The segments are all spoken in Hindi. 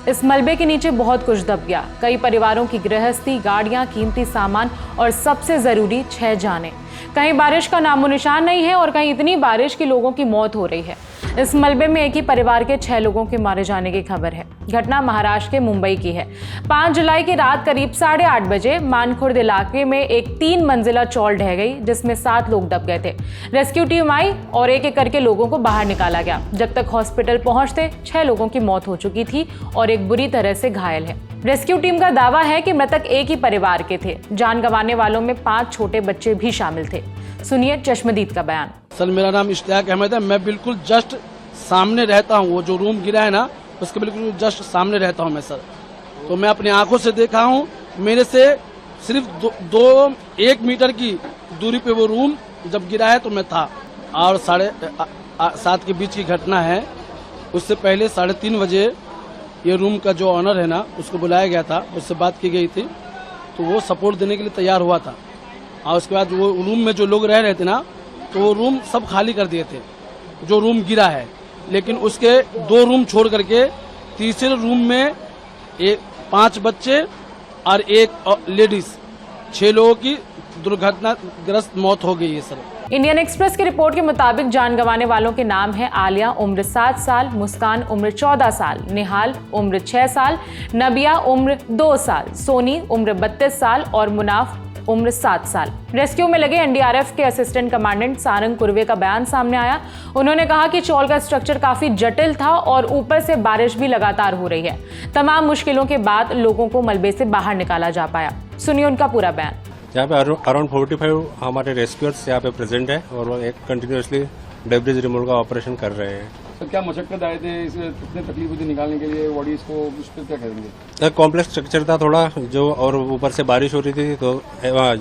इस मलबे के नीचे बहुत कुछ दब गया। कई परिवारों की गृहस्थी, गाड़ियां, कीमती सामान और सबसे जरूरी 6 जानें। कहीं बारिश का नामो निशान नहीं है और कहीं इतनी बारिश कि लोगों की मौत हो रही है। इस मलबे में एक ही परिवार के 6 लोगों के मारे जाने की खबर है। घटना महाराष्ट्र के मुंबई की है। 5 जुलाई की रात करीब 8:30 बजे मानखुर्द इलाके में एक 3 मंजिला चौल ढह गई, जिसमें 7 लोग दब गए थे। रेस्क्यू टीम आई और एक एक करके लोगों को बाहर निकाला गया। जब तक हॉस्पिटल पहुंचते 6 लोगों की मौत हो चुकी थी और एक बुरी तरह से घायल है। रेस्क्यू टीम का दावा है कि मृतक एक ही परिवार के थे। जान गंवाने वालों में 5 छोटे बच्चे भी शामिल थे। सुनिए चश्मदीद का बयान। सर, मेरा नाम इश्तियाक अहमद है। मैं बिल्कुल जस्ट सामने रहता हूँ। वो जो रूम गिरा है ना, उसके बिल्कुल जस्ट सामने रहता हूँ मैं सर। तो मैं अपनी आंखों से देखा हूँ। मेरे से सिर्फ 1 मीटर की दूरी पे वो रूम जब गिरा है तो मैं था। और 7:30 के बीच की घटना है। उससे पहले 3:30 बजे ये रूम का जो ऑनर है ना, उसको बुलाया गया था, उससे बात की गई थी, तो वो सपोर्ट देने के लिए तैयार हुआ था। और उसके बाद वो रूम में जो लोग रह रहे थे ना, तो वो रूम सब खाली कर दिए थे जो रूम गिरा है। लेकिन उसके 2 रूम छोड़ करके तीसरे रूम में 5 बच्चे और 1 लेडीज, 6 लोगों की दुर्घटनाग्रस्त मौत हो गई है सर। इंडियन एक्सप्रेस की रिपोर्ट के मुताबिक जान गंवाने वालों के नाम है आलिया उम्र 7 साल, मुस्कान उम्र 14 साल, निहाल उम्र 6 साल, नबिया उम्र 2 साल, सोनी उम्र 32 साल और मुनाफ उम्र 7 साल। रेस्क्यू में लगे एनडीआरएफ के असिस्टेंट कमांडेंट सारंग कुर्वे का बयान सामने आया। उन्होंने कहा कि चौल का स्ट्रक्चर काफी जटिल था और ऊपर से बारिश भी लगातार हो रही है। तमाम मुश्किलों के बाद लोगों को मलबे से बाहर निकाला जा पाया। सुनिए उनका पूरा बयान। यहाँ पे अराउंड 45 हमारे रेस्क्यूअर्स यहाँ पे प्रेजेंट है और वो एक कंटिन्यूसली डेब्रिज रिमूवल का ऑपरेशन कर रहे हैं। सर, क्या मशक्कत आए थे, इसे कितने तकलीफ हुई थी निकालने के लिए बॉडीज को, उस पर क्या करेंगे? कॉम्प्लेक्स स्ट्रक्चर था थोड़ा जो, और ऊपर से बारिश हो रही थी, तो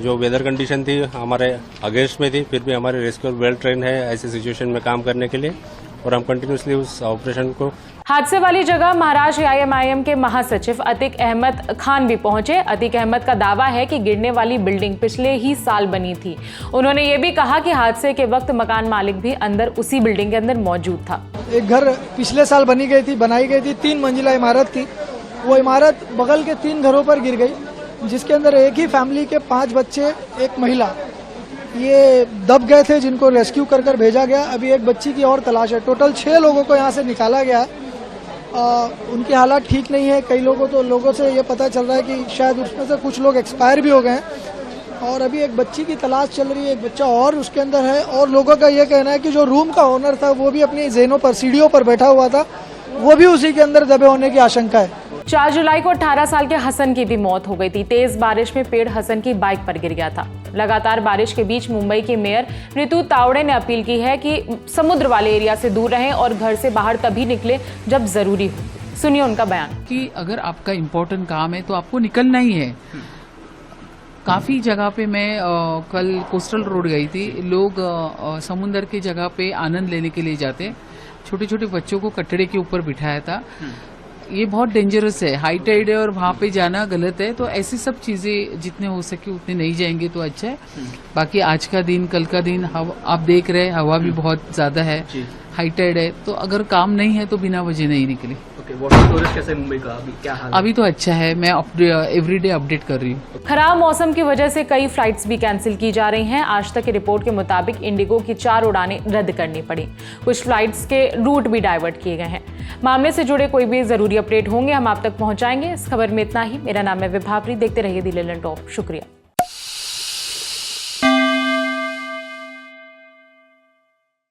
जो वेदर कंडीशन थी हमारे अगेंस्ट में थी, फिर भी हमारे रेस्क्यूअर वेल ट्रेन है ऐसे सिचुएशन में काम करने के लिए, और हम कंटिन्यूसली उस ऑपरेशन को। हादसे वाली जगह महाराष्ट्र IMIM के महासचिव अतीक अहमद खान भी पहुंचे। अतीक अहमद का दावा है कि गिरने वाली बिल्डिंग पिछले ही साल बनी थी। उन्होंने ये भी कहा कि हादसे के वक्त मकान मालिक भी अंदर उसी बिल्डिंग के अंदर मौजूद था। एक घर पिछले साल बनाई गई थी 3 मंजिला इमारत थी। वो इमारत बगल के 3 घरों पर गिर गई, जिसके अंदर एक ही फैमिली के 5 बच्चे, एक महिला ये दब गए थे, जिनको रेस्क्यू कर भेजा गया। अभी एक बच्ची की और तलाश है। टोटल 6 लोगों को यहाँ से निकाला गया। उनकी हालत ठीक नहीं है। कई लोगों से ये पता चल रहा है कि शायद उसमें से कुछ लोग एक्सपायर भी हो गए हैं। और अभी एक बच्ची की तलाश चल रही है, एक बच्चा और उसके अंदर है। और लोगों का ये कहना है कि जो रूम का ओनर था वो भी अपनी जेनों पर, सीढ़ियों पर बैठा हुआ था, वो भी उसी के अंदर दबे होने की आशंका है। 4 जुलाई को 18 साल के हसन की भी मौत हो गई थी। तेज बारिश में पेड़ हसन की बाइक पर गिर गया था। लगातार बारिश के बीच मुंबई की मेयर रितु तावड़े ने अपील की है कि समुद्र वाले एरिया से दूर रहें और घर से बाहर तभी निकले जब जरूरी हो। सुनिए उनका बयान। कि अगर आपका इम्पोर्टेंट काम है तो आपको निकलना ही है। काफी जगह पे मैं कल कोस्टल रोड गई थी। लोग समुद्र की जगह पे आनंद लेने के लिए जाते। छोटे छोटे बच्चों को कटड़े के ऊपर बिठाया था। ये बहुत डेंजरस है, हाई टाइड है और वहां पे जाना गलत है। तो ऐसी सब चीजें जितने हो सके उतने नहीं जाएंगे तो अच्छा है। बाकी आज का दिन, कल का दिन आप देख रहे हैं, हवा भी बहुत ज्यादा है, हाई टाइड है, तो अगर काम नहीं है तो बिना वजह नहीं निकले। वाटर स्टोरेज कैसे है मुंबई का, अभी क्या हाल है? अभी तो अच्छा है, मैं एवरीडे अपडेट कर रही हूँ। खराब मौसम की वजह से कई फ्लाइट्स भी कैंसिल की जा रही हैं। आज तक की रिपोर्ट के मुताबिक इंडिगो की 4 उड़ानें रद्द करनी पड़ी। कुछ फ्लाइट्स के रूट भी डाइवर्ट किए गए हैं। मामले से जुड़े कोई भी जरूरी अपडेट होंगे हम आप तक पहुंचाएंगे। इस खबर में इतना ही। मेरा नाम है विभावरी। देखते रहिए दी लेलन टॉप। शुक्रिया।